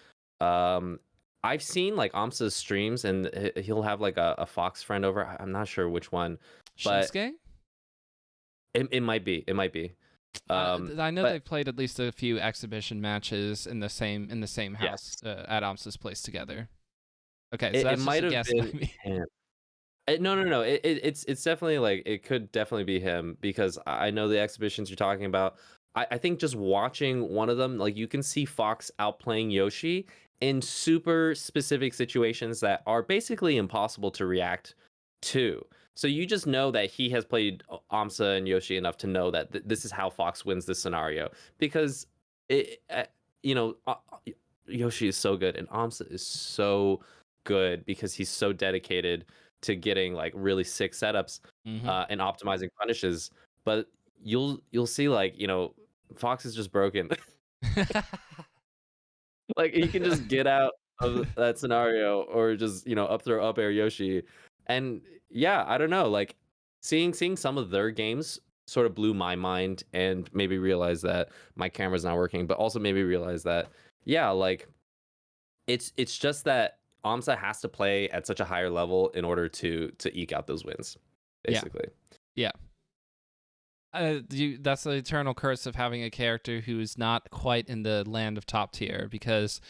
Um, I've seen like Amsa's streams, and he'll have like a Fox friend over. I'm not sure which one, but Shinsuke? it might be. It might be. I know But they've played at least a few exhibition matches in the same house yes, at Amsa's place together. Okay, so it that's just might a have guess by been me. him. No. It's definitely like it could definitely be him because I know the exhibitions you're talking about. I think just watching one of them, like you can see Fox outplaying Yoshi in super specific situations that are basically impossible to react to. So you just know that he has played Amsa and Yoshi enough to know that this is how Fox wins this scenario because it, you know, Yoshi is so good and Amsa is so good because he's so dedicated to getting like really sick setups and optimizing punishes. But you'll see like Fox is just broken. Like he can just get out of that scenario or just up throw up air Yoshi. And yeah, I don't know. Like seeing some of their games sort of blew my mind and maybe realize that my camera's not working, but also maybe realize that yeah, like it's just that Amsa has to play at such a higher level in order to eke out those wins, Yeah, basically. yeah. That's the eternal curse of having a character who is not quite in the land of top tier, because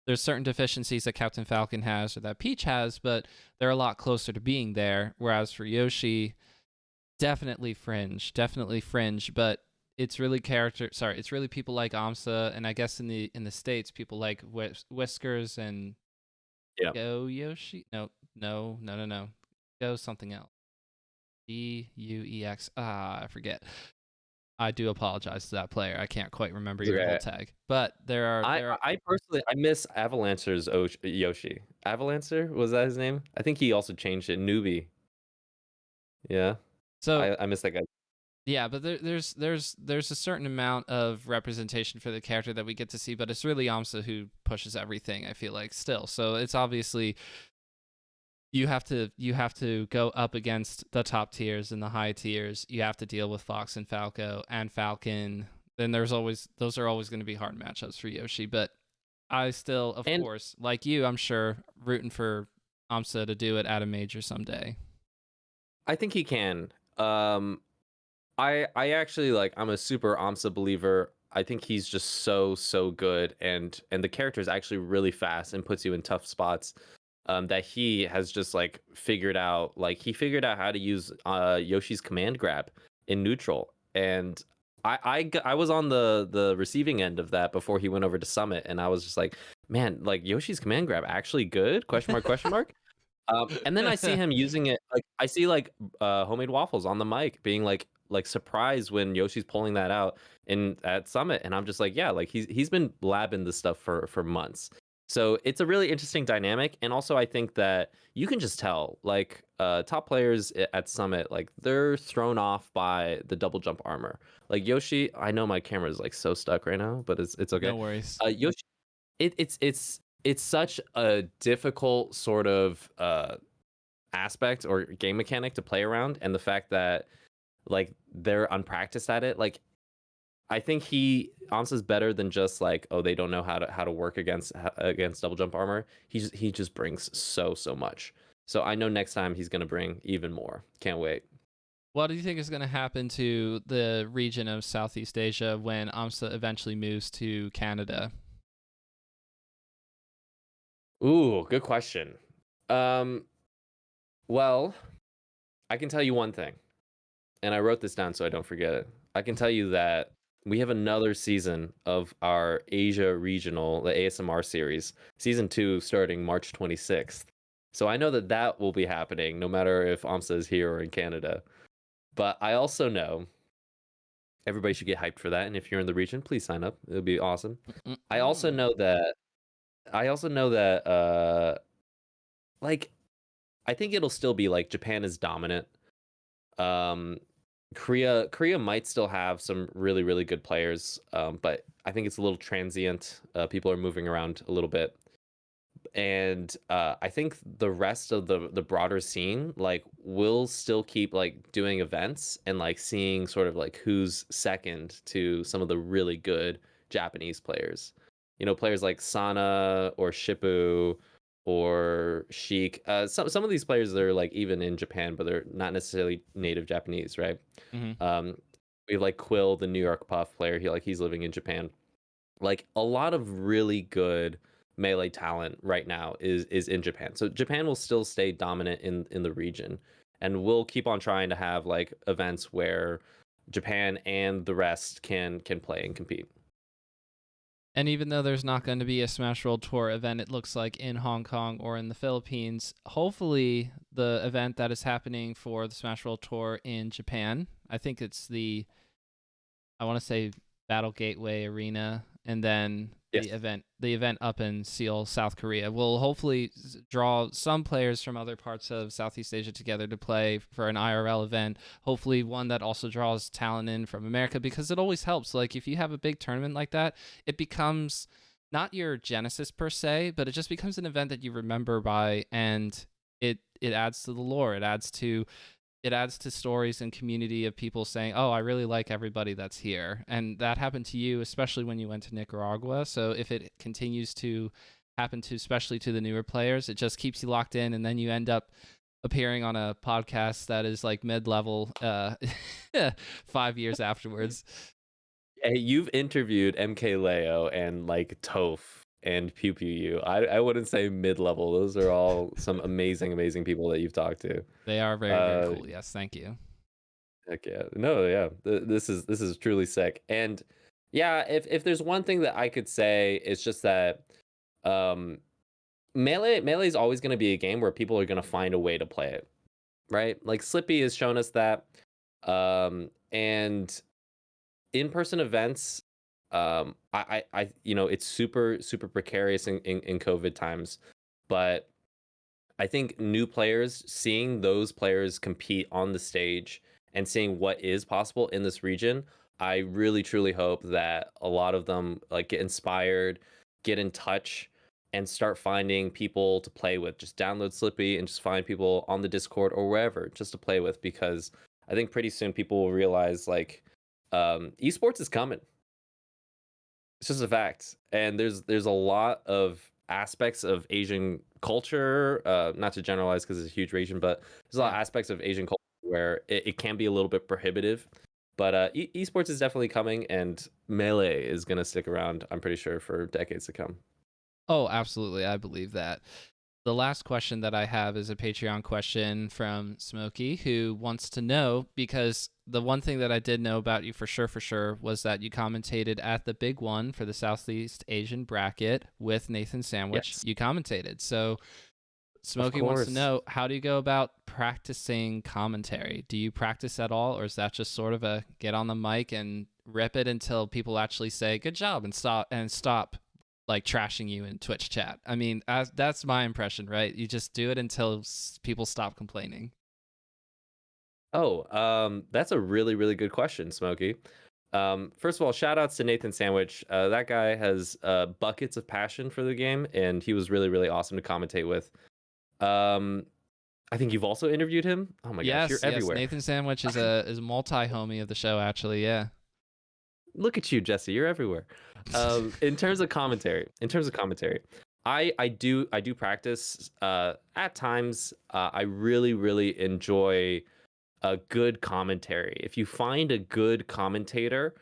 there's certain deficiencies that Captain Falcon has or that Peach has, but they're a lot closer to being there. Whereas for Yoshi, definitely fringe, but it's really it's really people like Amsa, and I guess in the States, people like Whiskers and Yeah, Go Yoshi. No. Go something else. Deux. I forget. I do apologize to that player. I can't quite remember it's your whole okay. tag. But I personally I miss Avalancer's Yoshi. Avalancer, was that his name? I think he also changed it. Newbie. Yeah, so I miss that guy. yeah, but there's a certain amount of representation for the character that we get to see, but it's really Amsa who pushes everything, I feel like, still. So it's obviously you have to go up against the top tiers and the high tiers. You have to deal with Fox and Falco and Falcon. Then those are always going to be hard matchups for Yoshi. But I still, of And course, like you, I'm sure, rooting for Amsa to do it at a major someday. I think he can. I actually like I'm a super Amsa believer. I think he's just so good, and the character is actually really fast and puts you in tough spots. That he has just like he figured out how to use Yoshi's command grab in neutral, and I was on the receiving end of that before he went over to Summit, and I was just like, man, like Yoshi's command grab actually good? Question mark? Question mark? And then I see him using it, like I see like homemade waffles on the mic being like surprised when Yoshi's pulling that out in at Summit, and I'm just like, yeah, like he's been labbing this stuff for months. So it's a really interesting dynamic, and also I think that you can just tell like top players at Summit, like they're thrown off by the double jump armor. Like Yoshi, I know my camera is like so stuck right now, but it's okay. No worries. Yoshi, it's such a difficult sort of aspect or game mechanic to play around, and the fact that like they're unpracticed at it, like I think Amsa's better than just like, oh, they don't know how to work against double jump armor. He just brings so much. So I know next time he's gonna bring even more. Can't wait. What do you think is going to happen to the region of Southeast Asia when AMSA eventually moves to Canada? Ooh, good question. Um, well, I can tell you one thing, and I wrote this down so I don't forget it. I can tell you that we have another season of our Asia regional, the ASMR series, season 2, starting March 26th. So I know that that will be happening no matter if AMSA is here or in Canada. But I also know everybody should get hyped for that. And if you're in the region, please sign up. It'll be awesome. I also Mm-mm. know that, I also know that, like, I think it'll still be like Japan is dominant. Um, Korea might still have some really good players, but I think it's a little transient. People are moving around a little bit, and I think the rest of the broader scene like will still keep like doing events and like seeing sort of like who's second to some of the really good Japanese players. You know, players like Sana or Shippu or Sheik. Some of these players that are like even in Japan, but they're not necessarily native Japanese, right? Mm-hmm. Um, we have like Quill, the New York Puff player. He's living in Japan. Like a lot of really good melee talent right now is in Japan. So Japan will still stay dominant in the region, and we'll keep on trying to have like events where Japan and the rest can play and compete. And even though there's not going to be a Smash World Tour event, it looks like in Hong Kong or in the Philippines, hopefully the event that is happening for the Smash World Tour in Japan, I think it's I want to say Battle Gateway Arena, and then Yes. the event up in Seoul, South Korea, will hopefully draw some players from other parts of Southeast Asia together to play for an IRL event. Hopefully, one that also draws talent in from America, because it always helps. Like if you have a big tournament like that, it becomes not your genesis per se, but it just becomes an event that you remember by, and it adds to the lore. It adds to stories and community of people saying, "Oh, I really like everybody that's here," and that happened to you, especially when you went to Nicaragua. So if it continues to happen to, especially to the newer players, it just keeps you locked in, and then you end up appearing on a podcast that is like mid-level 5 years afterwards. Hey, you've interviewed MK Leo and like Toph and Pew Pew You. I wouldn't say mid level. Those are all some amazing people that you've talked to. They are very Uh, cool. Yes, thank you. Heck yeah. No, yeah. This is truly sick. And yeah, if there's one thing that I could say, it's just that um Melee is always going to be a game where people are going to find a way to play it, right? Like Slippy has shown us that. And in-person events, you know, it's super precarious in COVID times, but I think new players, seeing those players compete on the stage and seeing what is possible in this region, I really truly hope that a lot of them like get inspired, get in touch, and start finding people to play with. Just download Slippy and just find people on the Discord or wherever just to play with, because I think pretty soon people will realize like esports is coming. It's just a fact. And there's a lot of aspects of Asian culture, not to generalize because it's a huge region, but there's a lot Yeah. of aspects of Asian culture where it can be a little bit prohibitive. But esports is definitely coming, and Melee is gonna stick around. I'm pretty sure for decades to come. Oh, absolutely. I believe that. The last question that I have is a Patreon question from Smokey, who wants to know, because the one thing that I did know about you for sure, was that you commentated at the big one for the Southeast Asian bracket with Nathan Sandwich. Yes, You commentated. So of Smokey wants to course. know, how do you go about practicing commentary? Do you practice at all, or is that just sort of a get on the mic and rip it until people actually say good job and stop like trashing you in Twitch chat? I mean, that's my impression, right? You just do it until people stop complaining. Oh, that's a really, really good question, Smokey. First of all, shout outs to Nathan Sandwich. That guy has buckets of passion for the game, and he was really, really awesome to commentate with. Um, I think you've also interviewed him. Oh my gosh, you're Yes. everywhere. Nathan Sandwich is a multi homie of the show, actually. Yeah. Look at you, Jesse. You're everywhere. In terms of commentary, I do practice. At times, I really, really enjoy a good commentary. If you find a good commentator,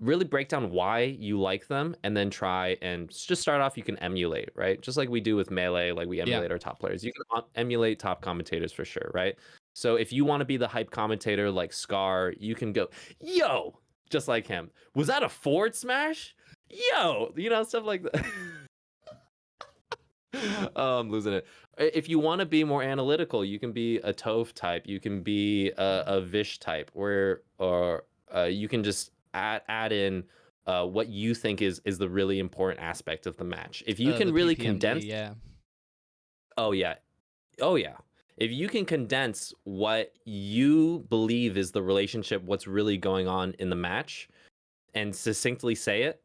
really break down why you like them, and then try and just start off. You can emulate, right? Just like we do with Melee, like we Yeah. emulate our top players. You can emulate top commentators for sure, right? So if you want to be the hype commentator like Scar, you can go, yo, just like him. Was that a forward smash? Yo, stuff like that. Oh, I'm losing it. If you want to be more analytical, you can be a Toph type. You can be a Vish type, or you can just add in what you think is the really important aspect of the match. If you The can really PPMD. condense, Yeah. oh yeah, oh yeah. If you can condense what you believe is the relationship, what's really going on in the match, and succinctly say it,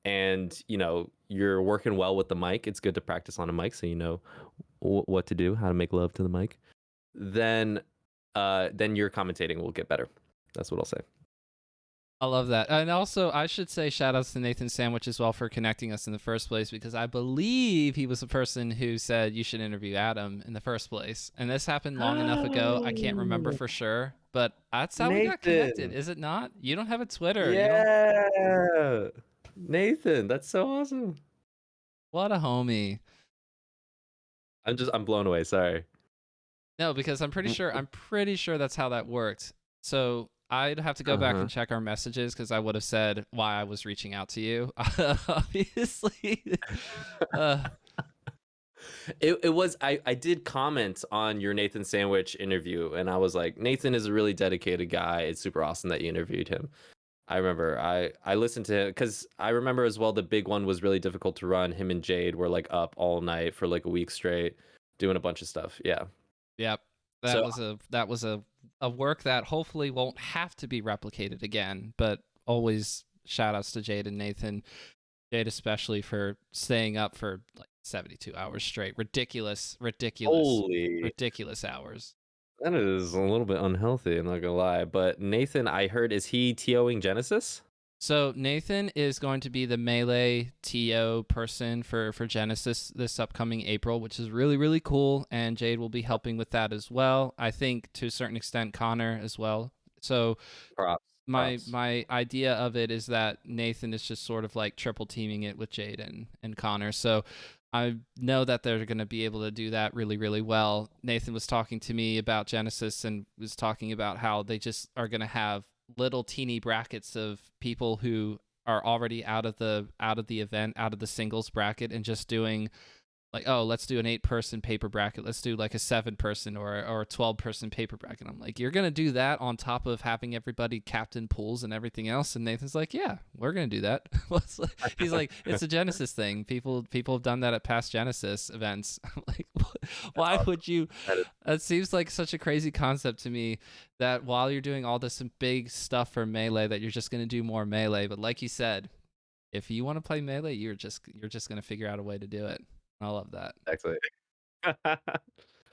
and you're working well with the mic, it's good to practice on a mic so you know what to do, how to make love to the mic, then your commentating will get better. That's what I'll say. I love that. And also, I should say shout outs to Nathan Sandwich as well for connecting us in the first place, because I believe he was the person who said you should interview Adam in the first place. And this happened long enough ago. I can't remember Oh, for sure, but that's how we got connected, Nathan. is it not? You don't have a Twitter. You don't. Yeah. Nathan, that's so awesome. What a homie. I'm blown away. Sorry. No, because I'm pretty sure that's how that worked. So I'd have to go back Uh-huh. and check our messages, because I would have said why I was reaching out to you. Obviously. uh, It was I did comment on your Nathan Sandwich interview, and I was like, Nathan is a really dedicated guy. It's super awesome that you interviewed him. I remember I listened to him because I remember as well the big one was really difficult to run. Him and Jade were like up all night for like a week straight doing a bunch of stuff. Yeah. Yep. That So was a work that hopefully won't have to be replicated again, but always shout outs to Jade and Nathan. Jade especially for staying up for like 72 hours straight. holy, Ridiculous hours. that is a little bit unhealthy, I'm not gonna lie. But Nathan, I heard, is he TOing Genesis? So Nathan is going to be the melee TO person for Genesis this upcoming April, which is really, really cool. And Jade will be helping with that as well. I think to a certain extent Connor as well. So Props. my Props. my idea of it is that Nathan is just sort of like triple teaming it with Jade and Connor. So I know that they're going to be able to do that really, really well. Nathan was talking to me about Genesis and was talking about how they just are going to have little teeny brackets of people who are already out of the event, out of the singles bracket, and just doing like, oh, let's do an 8-person paper bracket. Let's do like a 7-person or a 12-person paper bracket. I'm like, you're gonna do that on top of having everybody captain pools and everything else? And Nathan's like, yeah, we're gonna do that. He's like, it's a Genesis thing. People have done that at past Genesis events. I'm like, That's why awesome. would you? That is It seems like such a crazy concept to me, that while you're doing all this big stuff for melee, that you're just gonna do more melee. But like you said, if you want to play melee, you're just gonna figure out a way to do it. I love that. actually.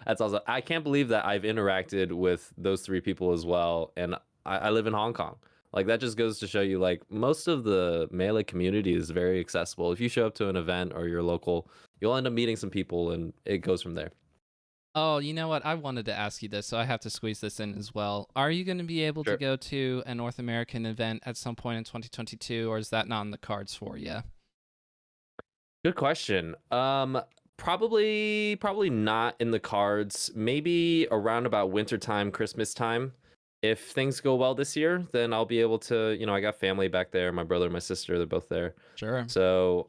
That's awesome. I can't believe that I've interacted with those three people as well, and I live in Hong Kong. Like that just goes to show you, like most of the Melee community is very accessible. If you show up to an event or you're local, you'll end up meeting some people, and it goes from there. Oh, you know what? I wanted to ask you this, so I have to squeeze this in as well. Are you going to be able to Sure. go to a North American event at some point in 2022, or is that not in the cards for you? Good question. Probably not in the cards. Maybe around about winter time, Christmas time. If things go well this year, then I'll be able to, I got family back there. My brother and my sister, they're both there. Sure. So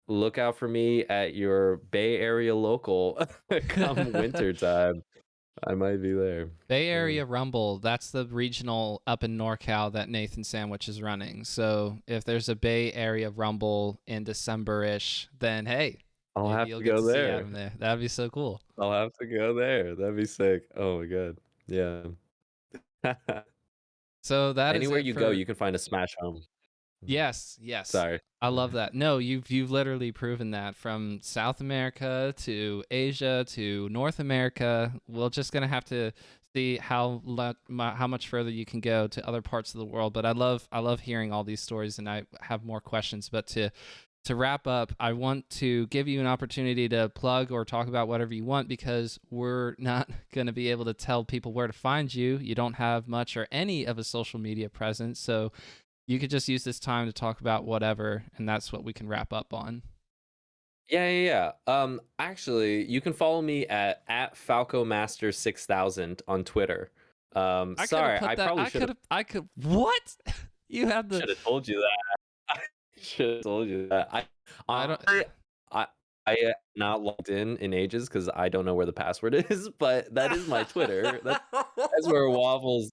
look out for me at your Bay Area local come winter time. I might be there. Bay Yeah. Area Rumble, that's the regional up in NorCal that Nathan Sandwich is running. So if there's a Bay Area Rumble in December-ish, then hey, I'll maybe have you'll to get go to see there. Adam there. That'd be so cool. I'll have to go there. That'd be sick. Oh my god. Yeah. So that is Anywhere it you go, for you can find a Smash home. Mhm. yes, yes. Sorry. I love that. No, you've literally proven that from South America to Asia to North America. We're just gonna have to see how much further you can go to other parts of the world. But I love hearing all these stories, and I have more questions. But to wrap up, I want to give you an opportunity to plug or talk about whatever you want because we're not going to be able to tell people where to find you. You don't have much or any of a social media presence. So you could just use this time to talk about whatever, and that's what we can wrap up on. Yeah. Actually, you can follow me at FalcoMaster6000 on Twitter. I could have Sorry, put I that. probably I could. What? You have the. should have told you that. I should have told you that. I don't. I I not logged in ages because I don't know where the password is, but that is my Twitter. That's where Waffles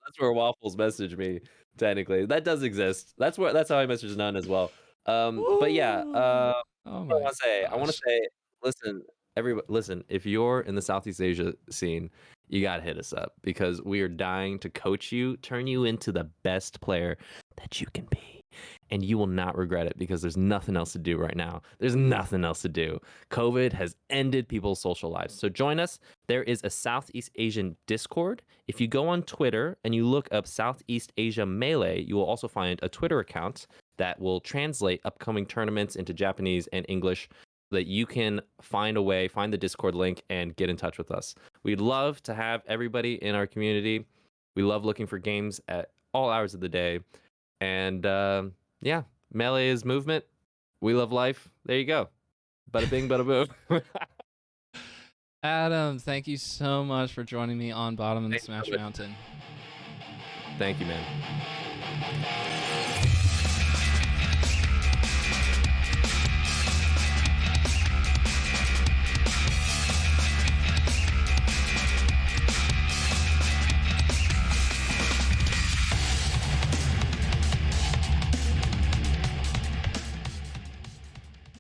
message me. Technically, that does exist. That's how I message None as well. But yeah. Woo! Oh I my want to say, gosh. listen, everybody, listen. If you're in the Southeast Asia scene, you gotta hit us up because we are dying to coach you, turn you into the best player that you can be, and you will not regret it because there's nothing else to do right now. There's nothing else to do. COVID has ended people's social lives. So join us. There is a Southeast Asian Discord. If you go on Twitter and you look up Southeast Asia Melee, you will also find a Twitter account that will translate upcoming tournaments into Japanese and English so that you can find a way, find the Discord link, and get in touch with us. We'd love to have everybody in our community. We love looking for games at all hours of the day. And yeah, Melee is movement. We love life. There you go. Bada bing, bada boom. Adam, thank you so much for joining me on Bottom of the Thanks so Smash much. Mountain. Thank you, man.